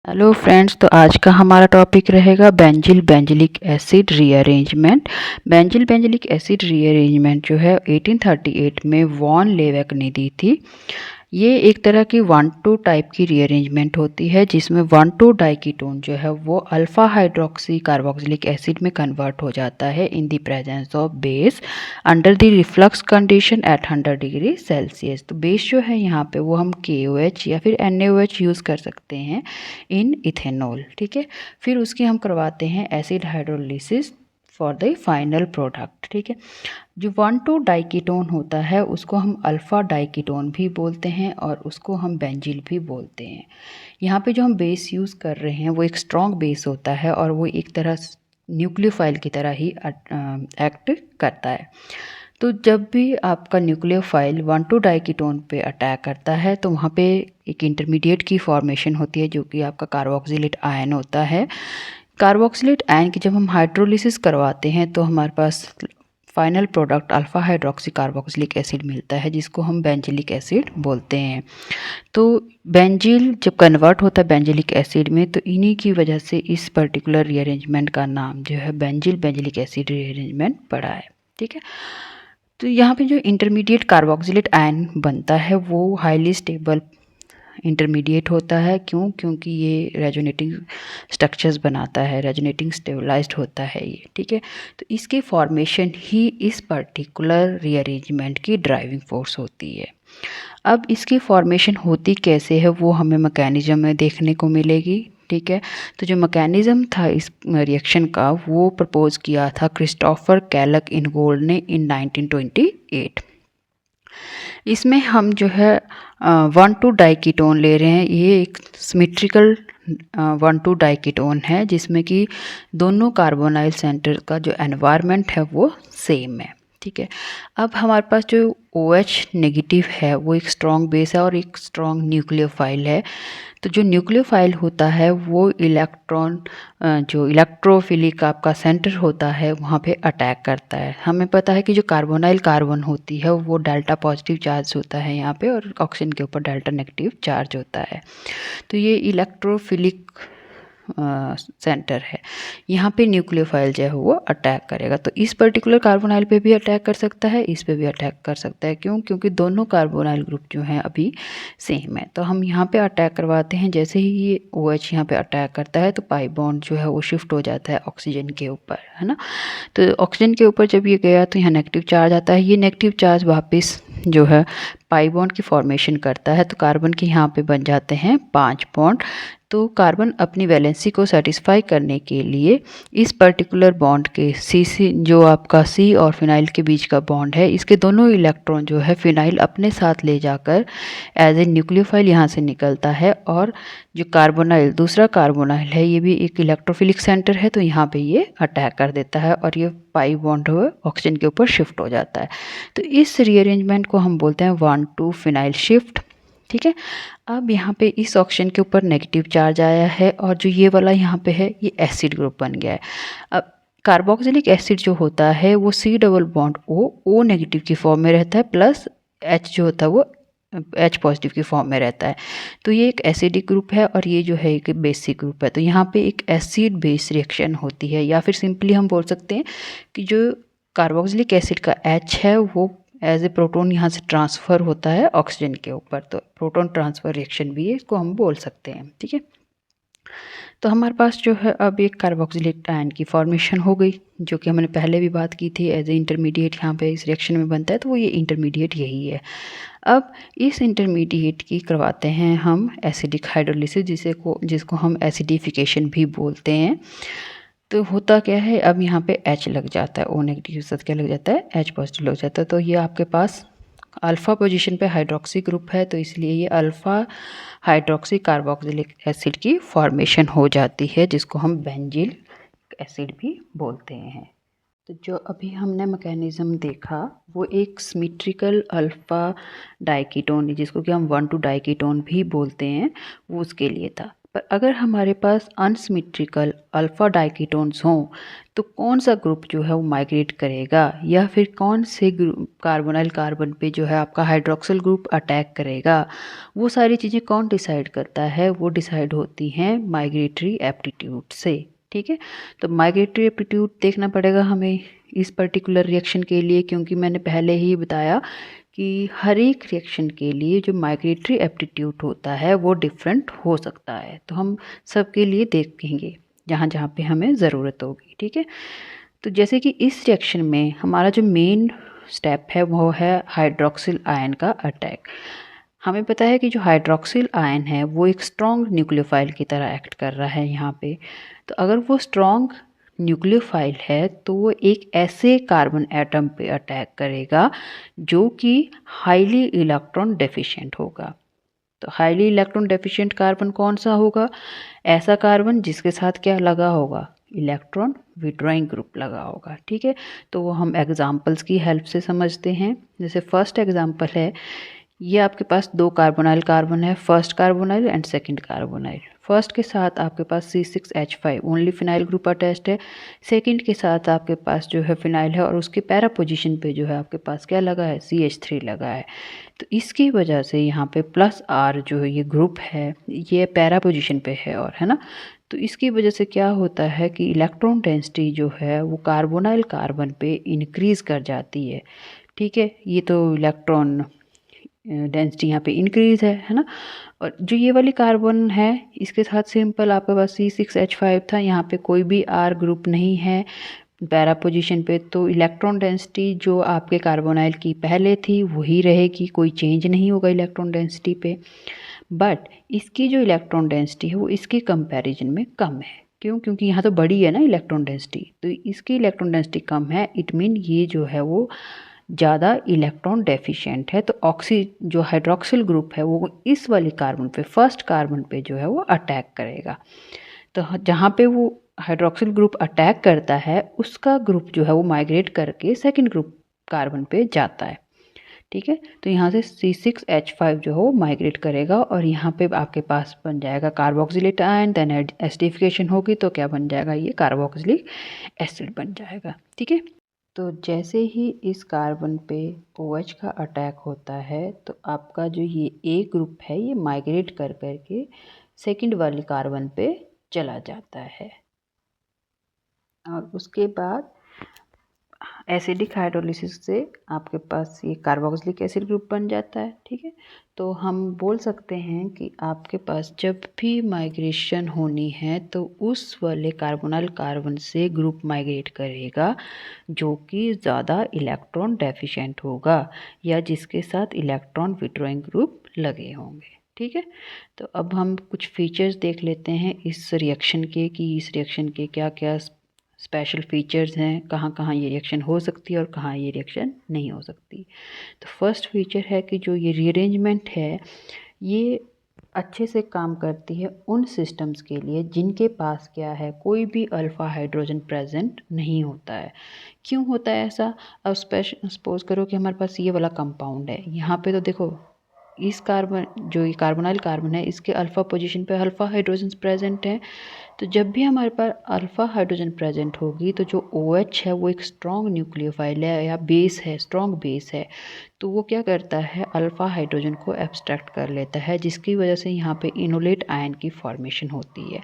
Hello friends, तो आज का हमारा टॉपिक रहेगा benzyl benzylic acid rearrangement. Benzyl benzylic acid rearrangement जो है 1838 में वॉन लेवेक ने दी थी। ये एक तरह की 1,2 टाइप की रीअरेंजमेंट होती है जिसमें 1,2 डाइकीटोन जो है वो अल्फा हाइड्रोक्सी कार्बोक्सिलिक एसिड में कन्वर्ट हो जाता है in the presence of base under the reflux condition at 100 degree Celsius. तो बेस जो है यहाँ पे वो हम KOH या फिर NaOH यूज़ कर सकते हैं इन इथेनॉल। ठीक है, फिर उसकी हम करवाते हैं acid hydrolysis for the final product. ठीक है, जो 1,2 डाइकीटोन होता है उसको हम अल्फ़ा डाइकीटोन भी बोलते हैं और उसको हम बेंजिल भी बोलते हैं। यहाँ पे जो हम बेस यूज़ कर रहे हैं वो एक स्ट्रॉन्ग बेस होता है और वो एक तरह न्यूक्लियोफाइल की तरह ही एक्ट करता है। तो जब भी आपका न्यूक्लियोफाइल 1,2 डाइकीटोन पे अटैक करता है तो वहाँ पे एक इंटरमीडिएट की फॉर्मेशन होती है जो कि आपका कार्बोक्सिलेट आयन होता है। कार्बोक्सिलेट आयन की जब हम हाइड्रोलिसिस करवाते हैं तो हमारे पास final product alpha hydroxy carboxylic acid मिलता है जिसको हम बेंजिलिक एसिड बोलते हैं। तो बेंजिल जब कन्वर्ट होता है बेंजिलिक एसिड में तो इन्हीं की वजह से इस पर्टिकुलर रीअरेंजमेंट का नाम जो है बेंजिल बेंजिलिक एसिड रीअरेंजमेंट पड़ा है। ठीक है, तो यहाँ पे जो इंटरमीडिएट कार्बोक्सिलेट आयन बनता है वो हाईली स्टेबल इंटरमीडिएट होता है। क्यों? क्योंकि ये रेजोनेटिंग स्ट्रक्चर्स बनाता है, रेजोनेटिंग स्टेबलाइज्ड होता है ये। ठीक है, तो इसके फॉर्मेशन ही इस पर्टिकुलर रीअरेंजमेंट की ड्राइविंग फोर्स होती है। अब इसकी फॉर्मेशन होती कैसे है वो हमें मैकेनिज्म में देखने को मिलेगी। ठीक है, तो जो मैकेनिज्म था इस रिएक्शन का वो प्रपोज किया था क्रिस्टोफर कैलक इनगोल्ड ने इन 1928। इसमें हम जो है 1,2 डाइकीटोन ले रहे हैं। ये एक सिमेट्रिकल 1,2 डाइकीटोन है जिसमें कि दोनों कार्बोनाइल सेंटर का जो एनवायरनमेंट है वो सेम है। ठीक है, अब हमारे पास जो OH नेगेटिव है वो एक स्ट्रॉन्ग बेस है और एक स्ट्रॉन्ग न्यूक्लियोफाइल है। तो जो न्यूक्लियोफाइल होता है वो इलेक्ट्रॉन जो इलेक्ट्रोफिलिक आपका सेंटर होता है वहाँ पे अटैक करता है। हमें पता है कि जो कार्बोनाइल कार्बन होती है वो डेल्टा पॉजिटिव चार्ज होता है यहाँ पे और ऑक्सीजन के ऊपर डेल्टा नेगेटिव चार्ज होता है। तो ये इलेक्ट्रोफिलिक सेंटर है, यहाँ पे न्यूक्लियोफाइल जो है वो अटैक करेगा। तो इस पर्टिकुलर कार्बोनाइल पे भी अटैक कर सकता है, इस पे भी अटैक कर सकता है। क्यों? क्योंकि दोनों कार्बोनाइल ग्रुप जो हैं अभी सेम है। तो हम यहाँ पे अटैक करवाते हैं, जैसे ही ये OH यहाँ पे अटैक करता है तो पाई बॉन्ड जो है वो शिफ्ट हो जाता है ऑक्सीजन के ऊपर, है ना। तो ऑक्सीजन के ऊपर जब ये गया तो यहाँ नेगेटिव चार्ज आता है, ये नेगेटिव चार्ज वापस जो है पाई बॉन्ड की फॉर्मेशन करता है। तो कार्बन के यहाँ पे बन जाते हैं 5 बॉन्ड। तो कार्बन अपनी वैलेंसी को सेटिस्फाई करने के लिए इस पर्टिकुलर बॉन्ड के सी जो आपका C और फिनाइल के बीच का बॉन्ड है, इसके दोनों इलेक्ट्रॉन जो है फिनाइल अपने साथ ले जाकर एज ए न्यूक्लियोफाइल यहाँ से निकलता है। और जो कार्बोनाइल दूसरा कार्बोनाइल है ये भी एक इलेक्ट्रोफिलिक सेंटर है, तो यहाँ पे ये अटैक कर देता है और ये पाई बॉन्ड हुए ऑक्सीजन के ऊपर शिफ्ट हो जाता है। तो इस रीअरेंजमेंट को हम बोलते हैं 1,2 फिनाइल शिफ्ट। ठीक है, अब यहाँ पे इस ऑक्सीजन के ऊपर नेगेटिव चार्ज आया है और जो ये वाला यहाँ पे है ये एसिड ग्रुप बन गया है। अब कार्बोक्सिलिक एसिड जो होता है वो C double bond O negative की फॉर्म में रहता है प्लस H जो होता है वो H पॉजिटिव की फॉर्म में रहता है। तो ये एक एसिडिक ग्रुप है और ये जो है एक बेसिक ग्रुप है। तो यहाँ पे एक एसिड बेस रिएक्शन होती है, या फिर सिंपली हम बोल सकते हैं कि जो कार्बोक्सिलिक एसिड का H है वो एज ए प्रोटॉन यहाँ से ट्रांसफ़र होता है ऑक्सीजन के ऊपर। तो प्रोटॉन ट्रांसफ़र रिएक्शन भी है, इसको हम बोल सकते हैं। ठीक है, तो हमारे पास जो है अब एक कार्बोक्सिलेट आयन की फॉर्मेशन हो गई जो कि हमने पहले भी बात की थी। एज ए इंटरमीडिएट यहाँ पे इस रिएक्शन में बनता है, तो वो ये इंटरमीडिएट यही है। अब इस इंटरमीडिएट की करवाते हैं हम एसिडिक हाइड्रोलिसिस जिसको हम एसिडिफिकेशन भी बोलते हैं। तो होता क्या है, अब यहाँ पे H लग जाता है, O नेगेटिव के साथ क्या लग जाता है, H पॉजिटिव लग जाता है। तो ये आपके पास अल्फ़ा पोजीशन पे हाइड्रोक्सी ग्रुप है, तो इसलिए ये अल्फ़ा हाइड्रोक्सी कार्बोक्सिलिक एसिड की फॉर्मेशन हो जाती है जिसको हम बेंजिल एसिड भी बोलते हैं। तो जो अभी हमने मैकेनिज़्म देखा वो एक सिमेट्रिकल अल्फ़ा डाइकीटोन जिसको कि हम 1,2 डाइकीटोन भी बोलते हैं वो उसके लिए था। पर अगर हमारे पास अनसिमेट्रिकल अल्फ़ा डाइकीटोन्स हों तो कौन सा ग्रुप जो है वो माइग्रेट करेगा, या फिर कौन से कार्बोनाइल कार्बन पे जो है आपका हाइड्रोक्सिल ग्रुप अटैक करेगा, वो सारी चीज़ें कौन डिसाइड करता है? वो डिसाइड होती हैं माइग्रेटरी एप्टीट्यूड से। ठीक है, तो माइग्रेटरी एप्टीट्यूड देखना पड़ेगा हमें इस पर्टिकुलर रिएक्शन के लिए, क्योंकि मैंने पहले ही बताया कि हर एक रिएक्शन के लिए जो माइग्रेटरी एप्टीट्यूड होता है वो डिफरेंट हो सकता है। तो हम सबके लिए देखेंगे जहाँ जहाँ पे हमें ज़रूरत होगी। ठीक है, तो जैसे कि इस रिएक्शन में हमारा जो मेन स्टेप है वो है हाइड्रोक्सिल आयन का अटैक। हमें पता है कि जो हाइड्रोक्सिल आयन है वो एक स्ट्रॉन्ग न्यूक्लियोफाइल की तरह एक्ट कर रहा है यहाँ पे। तो अगर वो स्ट्रॉन्ग न्यूक्लियोफाइल है तो वो एक ऐसे कार्बन एटम पे अटैक करेगा जो कि हाईली इलेक्ट्रॉन डेफिशिएंट होगा। तो हाईली इलेक्ट्रॉन डेफिशिएंट कार्बन कौन सा होगा? ऐसा कार्बन जिसके साथ क्या लगा होगा? इलेक्ट्रॉन विड्रॉइंग ग्रुप लगा होगा। ठीक है, तो वो हम एग्जांपल्स की हेल्प से समझते हैं। जैसे फर्स्ट एग्जांपल है, ये आपके पास दो कार्बोनाइल कार्बन है, first carbonyl and second carbonyl. First के साथ आपके पास C6H5 only phenyl group attached है। सेकंड के साथ आपके पास जो है फिनाइल है और उसके पैरा पोजीशन पे जो है आपके पास क्या लगा है? CH3 लगा है। तो इसकी वजह से यहाँ पे प्लस R जो है ये ग्रुप है, ये पैरा पोजीशन पे है और है ना। तो इसकी वजह से क्या होता है कि इलेक्ट्रॉन डेंसिटी जो है वो कार्बोनाइल कार्बन पे इंक्रीज कर जाती है। ठीक है, ये तो इलेक्ट्रॉन डेंसिटी यहाँ पे इंक्रीज है ना। और जो ये वाली कार्बन है इसके साथ सिंपल आपके पास C6H5 था, यहाँ पे कोई भी R ग्रुप नहीं है पैरा पोजीशन पे, तो इलेक्ट्रॉन डेंसिटी जो आपके कार्बोनाइल की पहले थी वही रहेगी, कोई चेंज नहीं होगा इलेक्ट्रॉन डेंसिटी पे। बट इसकी जो इलेक्ट्रॉन डेंसिटी है वो इसके कंपैरिजन में कम है। क्यों? क्योंकि यहाँ तो बड़ी है ना इलेक्ट्रॉन डेंसिटी, तो इसकी इलेक्ट्रॉन डेंसिटी कम है। इट मीन ये जो है वो ज़्यादा इलेक्ट्रॉन डेफिशिएंट है। तो ऑक्सी जो हाइड्रोक्सिल ग्रुप है वो इस वाली कार्बन पे, फर्स्ट कार्बन पे जो है वो अटैक करेगा। तो जहाँ पे वो हाइड्रोक्सिल ग्रुप अटैक करता है उसका ग्रुप जो है वो माइग्रेट करके सेकंड ग्रुप कार्बन पे जाता है। ठीक है, तो यहाँ से C6H5 जो है वो माइग्रेट करेगा और यहाँ पे आपके पास बन जाएगा कार्बोक्सिलेट आयन, देन एसिडिफिकेशन होगी तो क्या बन जाएगा? ये कार्बोक्सिलिक एसिड बन जाएगा। ठीक है, तो जैसे ही इस कार्बन पे OH का अटैक होता है तो आपका जो ये A ग्रुप है ये माइग्रेट कर करके सेकंड वाली कार्बन पे चला जाता है और उसके बाद एसिडिक हाइड्रोलिसिस से आपके पास ये कार्बोक्सिलिक एसिड ग्रुप बन जाता है। ठीक है, तो हम बोल सकते हैं कि आपके पास जब भी माइग्रेशन होनी है तो उस वाले कार्बोनाइल कार्बन से ग्रुप माइग्रेट करेगा जो कि ज़्यादा इलेक्ट्रॉन डेफिशिएंट होगा या जिसके साथ इलेक्ट्रॉन विड्रॉइंग ग्रुप लगे होंगे। ठीक है, तो अब हम कुछ फीचर्स देख लेते हैं इस रिएक्शन के कि इस रिएक्शन के क्या क्या स्पेशल फीचर्स हैं, कहाँ कहाँ ये रिएक्शन हो सकती है और कहाँ ये रिएक्शन नहीं हो सकती। तो फर्स्ट फीचर है कि जो ये रीअरेंजमेंट है ये अच्छे से काम करती है उन सिस्टम्स के लिए जिनके पास क्या है, कोई भी अल्फ़ा हाइड्रोजन प्रेजेंट नहीं होता है। क्यों होता है ऐसा? अब सपोज करो कि हमारे पास ये वाला कंपाउंड है, यहाँ पे तो देखो इस कार्बन जो ये कार्बोनाइल कार्बन है इसके अल्फ़ा पोजीशन पे अल्फ़ा हाइड्रोजन प्रेजेंट है। तो जब भी हमारे पास अल्फ़ा हाइड्रोजन प्रेजेंट होगी तो जो OH है वो एक स्ट्रॉन्ग न्यूक्लियोफाइल है या बेस है, स्ट्रॉन्ग बेस है। तो वो क्या करता है? अल्फ़ा हाइड्रोजन को एब्स्ट्रैक्ट कर लेता है जिसकी वजह से यहाँ पे इनोलेट आयन की फॉर्मेशन होती है।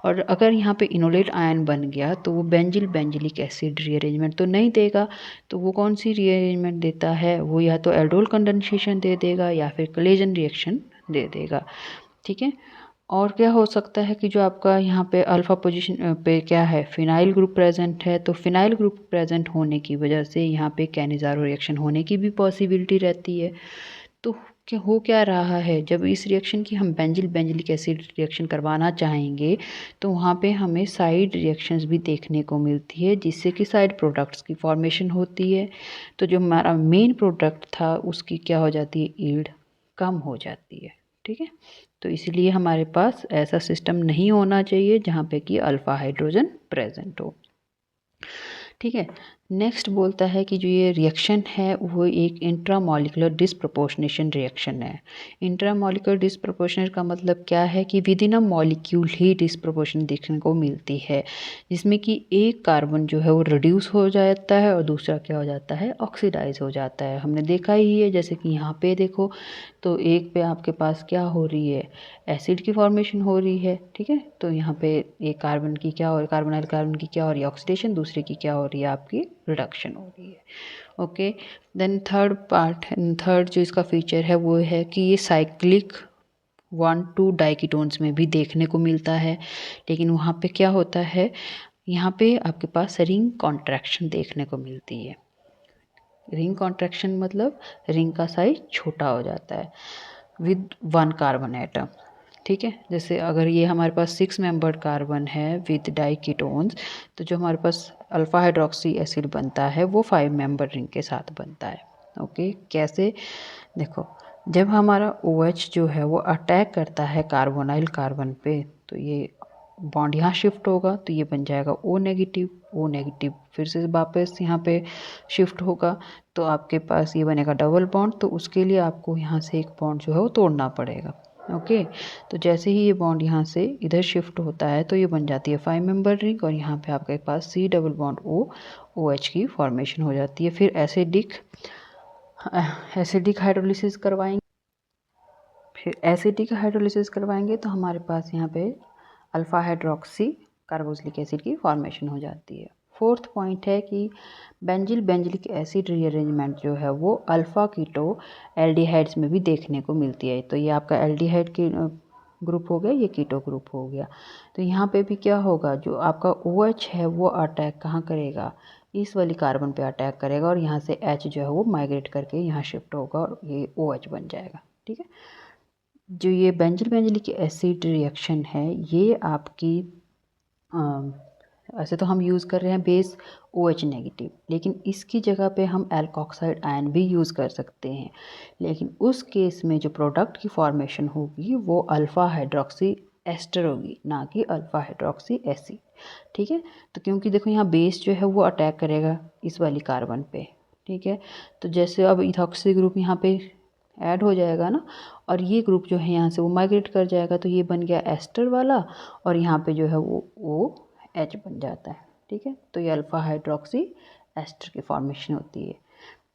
और अगर यहाँ पे इनोलेट आयन बन गया तो वो बेंजिलिक एसिड रीअरेंजमेंट तो नहीं देगा। तो वो कौन सी रीअरेंजमेंट देता है? वो या तो एल्डोल कंडेंसेशन दे देगा या फिर कोलेजन रिएक्शन दे देगा। ठीक है, और क्या हो सकता है कि जो आपका यहाँ पे अल्फ़ा पोजीशन पे क्या है, फिनाइल ग्रुप प्रेजेंट है। तो फिनाइल ग्रुप प्रेजेंट होने की वजह से यहाँ पे कैनिज़ारो रिएक्शन होने की भी पॉसिबिलिटी रहती है। तो क्या रहा है, जब इस रिएक्शन की हम बेंजिलिक एसिड रिएक्शन करवाना चाहेंगे तो वहाँ पे हमें साइड रिएक्शंस भी देखने को मिलती है जिससे कि साइड प्रोडक्ट्स की फॉर्मेशन होती है। तो जो हमारा मेन प्रोडक्ट था उसकी क्या हो जाती है? यील्ड कम हो जाती है। ठीक है, तो इसलिए हमारे पास ऐसा सिस्टम नहीं होना चाहिए जहाँ पे कि अल्फ़ा हाइड्रोजन प्रेजेंट हो। ठीक है, नेक्स्ट बोलता है कि जो ये रिएक्शन है वो एक इंट्रामॉलिक्यूलर डिसप्रोपोर्शनेशन रिएक्शन है। इंट्रामॉलिक्यूलर डिसप्रोपोर्शनेट का मतलब क्या है कि with in a molecule he disproportion देखने को मिलती है, जिसमें कि एक कार्बन जो है वो रिड्यूस हो जाता है और दूसरा क्या हो जाता है, ऑक्सीडाइज हो जाता है। हमने देखा ही है, जैसे कि यहाँ पे देखो तो एक पे आपके पास क्या हो रही है, एसिड की फॉर्मेशन हो रही है, ठीक है। तो यहाँ पे एक कार्बन की क्या हो रही है, कार्बोनाइल कार्बन की क्या हो रही है, ऑक्सीडेशन, दूसरे की क्या हो रही है, आपकी रिडक्शन हो रही है। ओके, देन थर्ड जो इसका फीचर है वो है कि ये साइक्लिक 1,2 डाइकीटोन्स में भी देखने को मिलता है, लेकिन वहाँ पे क्या होता है, यहाँ पे आपके पास रिंग कॉन्ट्रैक्शन देखने को मिलती है। रिंग कॉन्ट्रैक्शन मतलब रिंग का साइज छोटा हो जाता है विद 1 कार्बन एटम, ठीक है। जैसे अगर ये हमारे पास 6 मेंबर्ड कार्बन है विद डाइकीटोन्स, तो जो हमारे पास अल्फा हाइड्रोक्सी एसिड बनता है वो 5 मेंबर रिंग के साथ बनता है। ओके, कैसे, देखो जब हमारा OH जो है वो अटैक करता है कार्बोनाइल कार्बन पे, तो ये बॉन्ड यहाँ शिफ्ट होगा, तो ये बन जाएगा O नेगेटिव, O नेगेटिव फिर से वापस यहाँ पे शिफ्ट होगा, तो आपके पास ये बनेगा डबल बॉन्ड। तो उसके लिए आपको यहाँ से एक बॉन्ड जो है वो तोड़ना पड़ेगा। ओके, तो जैसे ही ये बॉन्ड यहाँ से इधर शिफ्ट होता है तो ये बन जाती है 5 मेंबर रिंग, और यहाँ पे आपके पास C double bond O OH की फॉर्मेशन हो जाती है। फिर एसिडिक हाइड्रोलिसिस करवाएंगे, तो हमारे पास यहाँ पे अल्फा हाइड्रोक्सी कार्बोक्सिलिक एसिड की फॉर्मेशन हो जाती है। फोर्थ पॉइंट है कि बेंजिलिक एसिड रीअरेंजमेंट जो है वो अल्फा कीटो एल्डिहाइड्स में भी देखने को मिलती है। तो ये आपका एल्डिहाइड की ग्रुप हो गया, ये कीटो ग्रुप हो गया। तो यहाँ पे भी क्या होगा, जो आपका OH है वो अटैक कहाँ करेगा, इस वाली कार्बन पे अटैक करेगा, और यहाँ से H जो है वो माइग्रेट करके यहाँ शिफ्ट होगा और ये OH बन जाएगा, ठीक है। जो ये बेंजिलिक एसिड रिएक्शन है ये आपकी ऐसे तो हम यूज़ कर रहे हैं बेस OH नेगेटिव, लेकिन इसकी जगह पे हम एल्कोक्साइड आयन भी यूज़ कर सकते हैं। लेकिन उस केस में जो प्रोडक्ट की फॉर्मेशन होगी वो अल्फ़ा हाइड्रोक्सी एस्टर होगी, ना कि अल्फ़ा हाइड्रोक्सी एसिड, ठीक है। तो क्योंकि देखो यहाँ बेस जो है वो अटैक करेगा इस वाली कार्बन पे, ठीक है। तो जैसे अब इथॉक्सी ग्रुप यहाँ पे ऐड हो जाएगा ना, और ये ग्रुप जो है यहाँ से वो माइग्रेट कर जाएगा, तो ये बन गया एस्टर वाला, और यहाँ पे जो है वो H बन जाता है, ठीक है। तो ये अल्फ़ा हाइड्रोक्सी एस्टर की फॉर्मेशन होती है।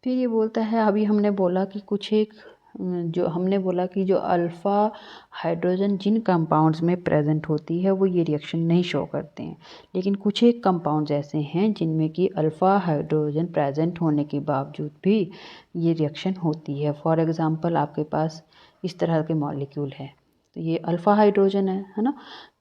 फिर ये बोलता है, अभी हमने बोला कि जो अल्फ़ा हाइड्रोजन जिन कंपाउंड्स में प्रेजेंट होती है वो ये रिएक्शन नहीं शो करते हैं, लेकिन कुछ एक कंपाउंड्स ऐसे हैं जिनमें कि अल्फ़ा हाइड्रोजन प्रेजेंट होने के बावजूद भी ये रिएक्शन होती है। फॉर एग्ज़ाम्पल आपके पास इस तरह के मॉलिक्यूल है, तो ये अल्फ़ा हाइड्रोजन है ना,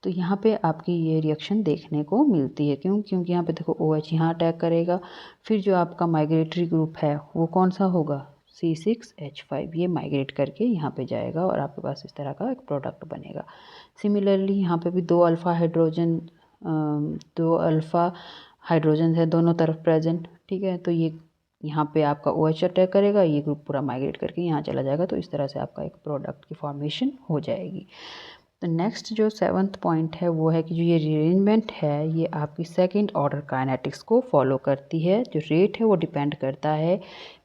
तो यहाँ पे आपकी ये रिएक्शन देखने को मिलती है। क्योंकि यहाँ पे देखो OH यहाँ अटैक करेगा, फिर जो आपका माइग्रेटरी ग्रुप है वो कौन सा होगा, C6H5, ये माइग्रेट करके यहाँ पे जाएगा और आपके पास इस तरह का एक प्रोडक्ट बनेगा। सिमिलरली यहाँ पे भी दो अल्फ़ा हाइड्रोजन है दोनों तरफ प्रेजेंट, ठीक है। तो ये यहाँ पे आपका OH अटैक करेगा, ये ग्रुप पूरा माइग्रेट करके यहाँ चला जाएगा, तो इस तरह से आपका एक प्रोडक्ट की फॉर्मेशन हो जाएगी। तो नेक्स्ट जो 7th पॉइंट है वो है कि जो ये रीअरेंजमेंट है ये आपकी सेकंड ऑर्डर काइनेटिक्स को फॉलो करती है। जो रेट है वो डिपेंड करता है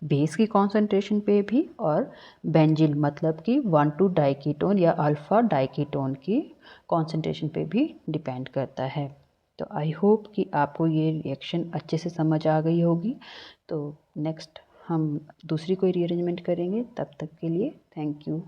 बेस की कॉन्सेंट्रेशन पे भी, और बेंजिल मतलब कि 1,2 डाइकीटोन या अल्फ़ा डाइकीटोन की कॉन्सेंट्रेशन पे भी डिपेंड करता है। तो आई होप कि आपको ये रिएक्शन अच्छे से समझ आ गई होगी। तो नेक्स्ट हम दूसरी कोई रीअरेंजमेंट करेंगे, तब तक के लिए थैंक यू।